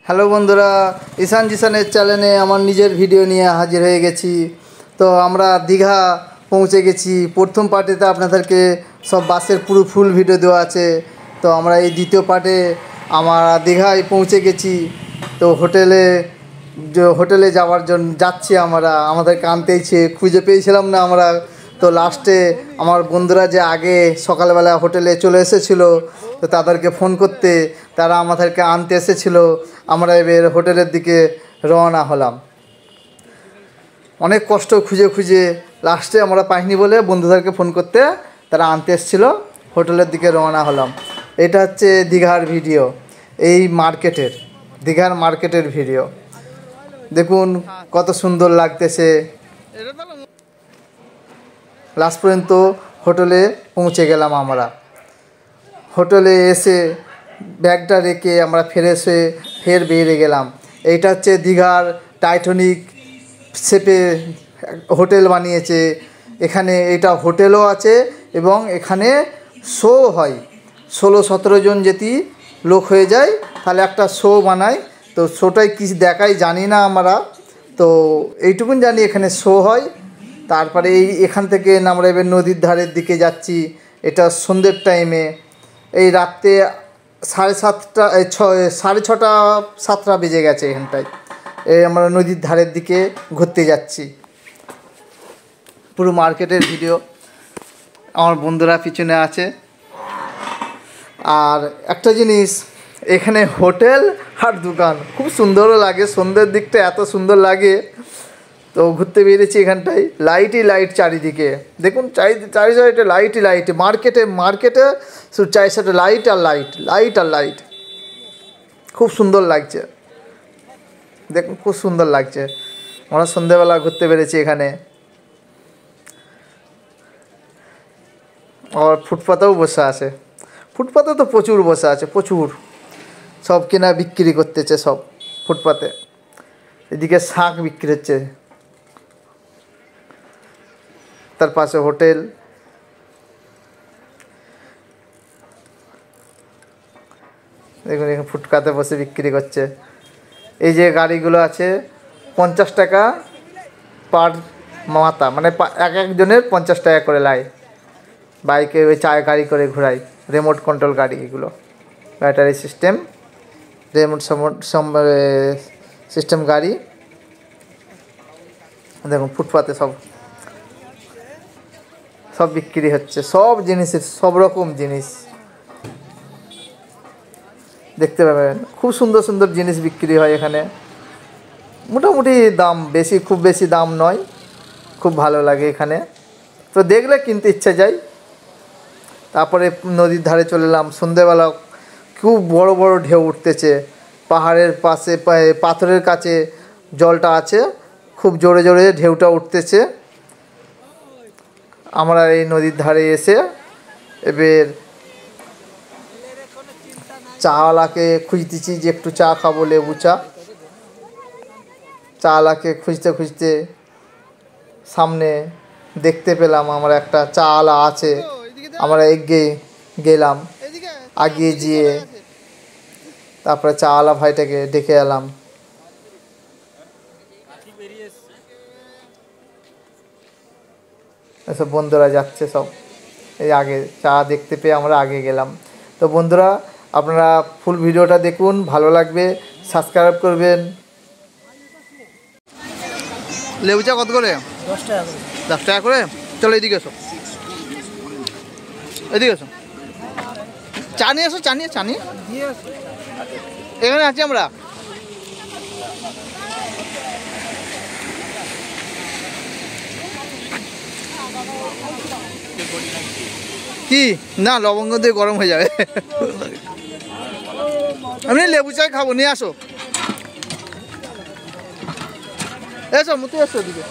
Hello বন্ধুরা, ঈশান জিশানের চ্যানেলে আমার নিজের ভিডিও নিয়ে হাজির হয়ে গেছি। তো আমরা দীঘা পৌঁছে গেছি। প্রথম পার্টেতে আপনাদেরকে সব বাসের পুরো ফুল ভিডিও দেওয়া আছে। তো আমরা এই দ্বিতীয় পার্টে আমরা দীঘায় পৌঁছে গেছি। তো হোটেলে যাওয়ার জন্য যাচ্ছি আমরা। আমাদেরকে আনতেইছে, খুঁজে পেয়েছিলাম না আমরা। তো লাস্টে আমার বন্ধুরা যে আগে সকালবেলা হোটেলে চলে এসেছিলো, তো তাদেরকে ফোন করতে তারা আমাদেরকে আনতে এসেছিলো। আমরা এবার হোটেলের দিকে রওনা হলাম। অনেক কষ্ট খুঁজে খুঁজে লাস্টে আমরা পাইনি বলে বন্ধুদেরকে ফোন করতে তারা আনতে এসেছিলো। হোটেলের দিকে রওনা হলাম। এটা হচ্ছে দীঘার ভিডিও, এই দীঘার মার্কেটের ভিডিও। দেখুন কত সুন্দর লাগতেছে। লাস্ট পর্যন্ত হোটেলে পৌঁছে গেলাম আমরা। হোটেলে এসে ব্যাগটা রেখে আমরা ফ্রেশ হয়ে ফের বেরিয়ে গেলাম। এইটা হচ্ছে দীঘার টাইটানিক শেপে হোটেল বানিয়েছে। এখানে এটা হোটেলও আছে এবং এখানে শো হয়। 16-17 জন যদি লোক হয়ে যায় তাহলে একটা শো বানায়। তো শোটাই কি দেখায় জানি না আমরা, তো এইটুকুন জানি এখানে শো হয়। তারপরে এখান থেকে আমরা এবার নদীর ধারের দিকে যাচ্ছি। এটা সন্ধ্যের টাইমে, এই রাত্রে 6:30 7টা বেজে গেছে এখানটায়। এই আমরা নদীর ধারের দিকে ঘুরতে যাচ্ছি। পুরো মার্কেটের ভিডিও, আমার বন্ধুরা পিছনে আছে। আর একটা জিনিস, এখানে হোটেল আর দোকান খুব সুন্দরও লাগে। সন্ধ্যের দিকটা এত সুন্দর লাগে। তো ঘুরতে বেরিয়েছি এখানটায়, লাইট চারিদিকে। দেখুন চারি সাইডে লাইট। মার্কেটে শুধু চারি সাইডে লাইট। খুব সুন্দর লাগছে, দেখুন খুব সুন্দর লাগছে। আমরা সন্ধ্যেবেলা ঘুরতে বেরিয়েছি এখানে। আর ফুটপাতেও বসে আছে। ফুটপাতে তো প্রচুর বসে আছে, প্রচুর সব কেনা বিক্রি করতেছে সব ফুটপাতে। এদিকে শাক বিক্রি হচ্ছে, তার পাশে হোটেল। দেখুন এখানে ফুটপাতে বসে বিক্রি করছে। এই যে গাড়িগুলো আছে 50 টাকা পার মাথা, মানে একজনের 50 টাকা করে লাই। বাইকে ওই গাড়ি করে ঘোরাই, রিমোট কন্ট্রোল গাড়ি এগুলো, ব্যাটারি সিস্টেম, রিমোট সিস্টেম গাড়ি। দেখুন ফুটপাতে সব বিক্রি হচ্ছে, সব জিনিসের সব রকম জিনিস দেখতে পাবেন। খুব সুন্দর জিনিস বিক্রি হয় এখানে। মোটামুটি দাম খুব বেশি দাম নয়, খুব ভালো লাগে এখানে। তো দেখলে কিনতে ইচ্ছা যায়। তারপরে নদীর ধারে চলে এলাম। সন্ধ্যেবেলা খুব বড় ঢেউ উঠতেছে পাহাড়ের পাশে, পাথরের কাছে জলটা আছে, খুব জোরে ঢেউটা উঠতেছে। আমরা এই নদীর ধারে এসে এবার চাওয়ালাকে খুঁজতেছি যে একটু চা খাবো, লেবু চা। চাওয়ালাকে খুঁজতে সামনে দেখতে পেলাম আমরা একটা চাওয়ালা আছে। আমরা এগিয়ে গেলাম, আগিয়ে গিয়ে তারপরে চাওয়ালা ভাইটাকে ডেকে এলাম। এসব বন্ধুরা যাচ্ছে সব, এই আগে চা দেখতে পেয়ে আমরা আগে গেলাম। তো বন্ধুরা আপনারা ফুল ভিডিওটা দেখুন, ভালো লাগবে, সাবস্ক্রাইব করবেন। লেবু চা কত করে? 10 টাকা করে। চলো এদিকে এসো, চা নিয়ে এসো, চা নিয়ে এখানে আছি আমরা। কি না, লবঙ্গ দিয়ে গরম হয়ে যাবে। আমি লেবু চা খাবো, নিয়ে আসো। এসো মুতু, এসো দিকে।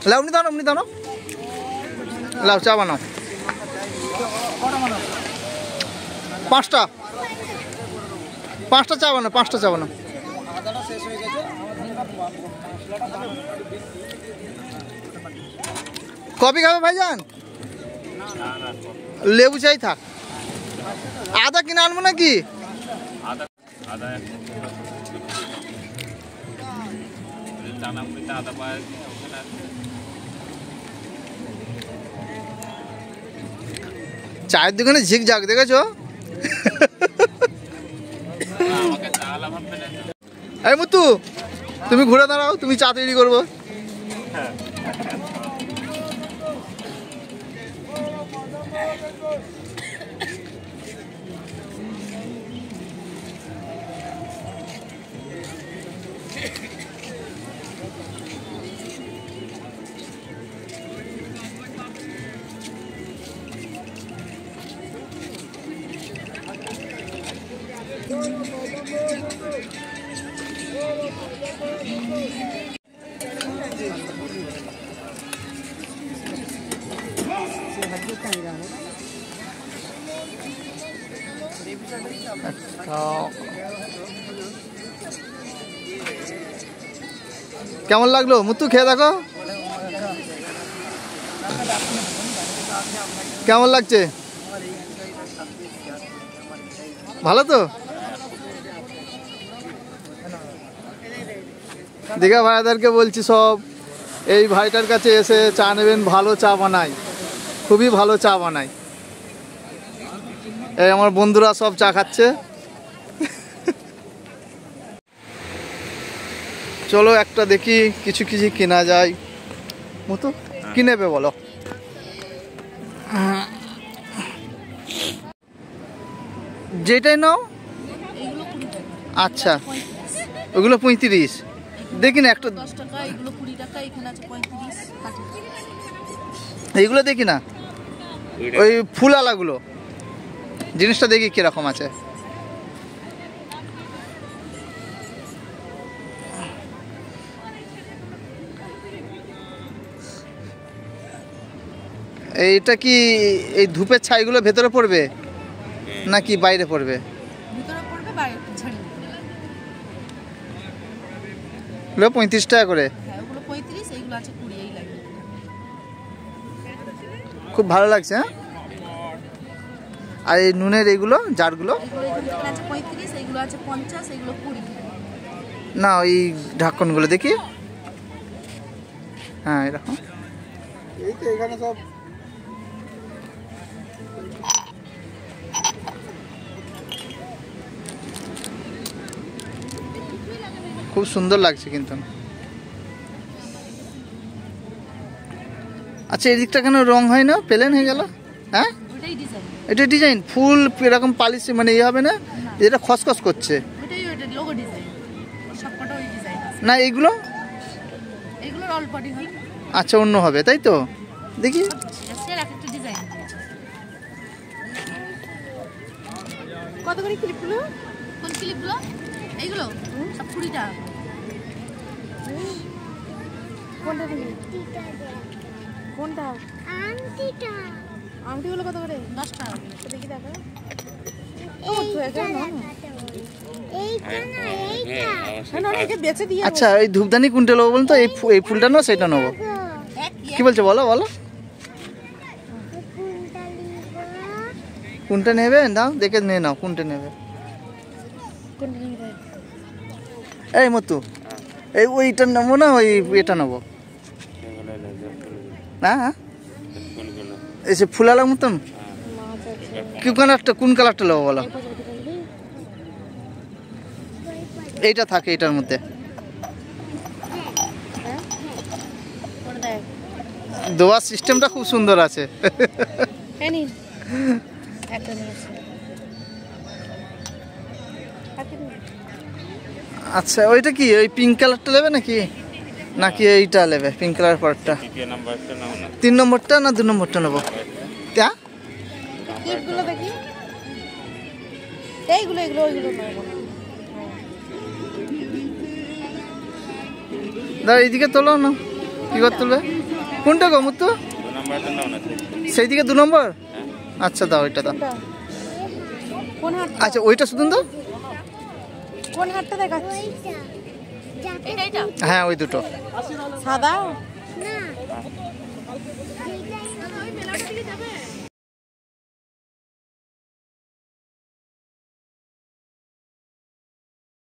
লাউ নি দাও না, লাউ চা বানাও। 5টা চা বানাও, 5টা চা বানাও। কফি খাবে ভাইজান? লেবু চাই থাক। আদা কিনে আনবো নাকি? চায়ের দোকানে ঝিকঝাক দেখেছো? এই মুতু, তুমি ঘুরে দাঁড়াও, তুমি চা তৈরি করবো। কেমন লাগলো মুতু? খেয়ে দেখো কেমন লাগছে। ভালো তো? দীঘা ভাইয়াদেরকে বলছি সব এই ভাইটার কাছে এসে চা নেবেন, ভালো চা বানায়, খুবই ভালো চা বানায়। এই আমার বন্ধুরা সব চা খাচ্ছে। চলো একটা দেখি কিছু কিছু কেনা যায়। মতো কি নেবে বলো? যেটাই নাও। আচ্ছা, ওগুলো 35। দেখি না একটা, এইগুলো দেখি না, ওই ফুলালাগুলো জিনিসটা দেখি কিরকম আছে। এইটা কি এই ধূপের ছাইগুলো ভেতরে পড়বে নাকি বাইরে পড়বে? ভিতরে পড়বে, বাইরে ছাড়িয়ে। 35 টাকা করে। হ্যাঁ, ওগুলো 35, এইগুলো আছে 20, এই লাগে। খুব ভালো লাগছে। হ্যাঁ, আর এই নুনের এইগুলো জারগুলো এগুলো এখানে আছে 35, এইগুলো আছে 50, এইগুলো 20। না, ওই ঢাকনগুলো দেখি। হ্যাঁ, এরকম। এই তো এখানে সব খুব সুন্দর লাগছে কিন্তু। আচ্ছা, এদিকটা কেন রং হয় না, প্লেন হয়ে গেল? হ্যাঁ, ওটাই ডিজাইন। এটা ডিজাইন ফুল এরকম পালিশ, মানে ইয়ে হবে না? এটা খসখস করছে। ওটাই ওটা লোগো ডিজাইন, সবকটা ওই ডিজাইন আছে। না, এইগুলো এগুলো অল বডি হয়। আচ্ছা, অন্য হবে তাই তো। দেখি এর একটা ডিজাইন। কত করে ক্লিপগুলো? কোন ক্লিপগুলো? এইগুলো সব 20 টাকা। কোনটা দিবি? কোনটা? আংটিটা। আংটিগুলো কত করে? 10 টাকা। দেখি দেখো। ও তো এটা না, এইটা না, এইটা না, এটা বেচে দিয়ে। আচ্ছা, এই ধূপদানি কোনটা নেবো বলুন তো? এই ফুলটা না সেটা নেবো? কি বলছো বলো বলো, কোনটা নেবে? নাও দেখে নিয়ে নাও কোনটা নেবে। এই মতো এই ওইটা নেবো না, ওই এটা নেবো না? এই যে ফুলালার মতন কি কালারটা, কোন কালারটা নেবো বলো? এইটা থাকে এটার মধ্যে। দেওয়ার সিস্টেমটা খুব সুন্দর আছে। আচ্ছা, ওইটা কি ওই পিঙ্ক কালারটা নেবে নাকি নাকি এইটা নেবে? পিঙ্ক কালার পরটা 3 নম্বরটা না 2 নম্বরটা নেবো? দাঁড়া, এইদিকে তোলো না, কি করে তুলবে? কোনটা গো মুতু? সেই দিকে 2 নম্বর। আচ্ছা দাও, ওইটা দাও। আচ্ছা, ওইটা শুধু দাও। কোন হাতটা দেখাচ্ছি? হ্যাঁ ওই দুটো। সাদা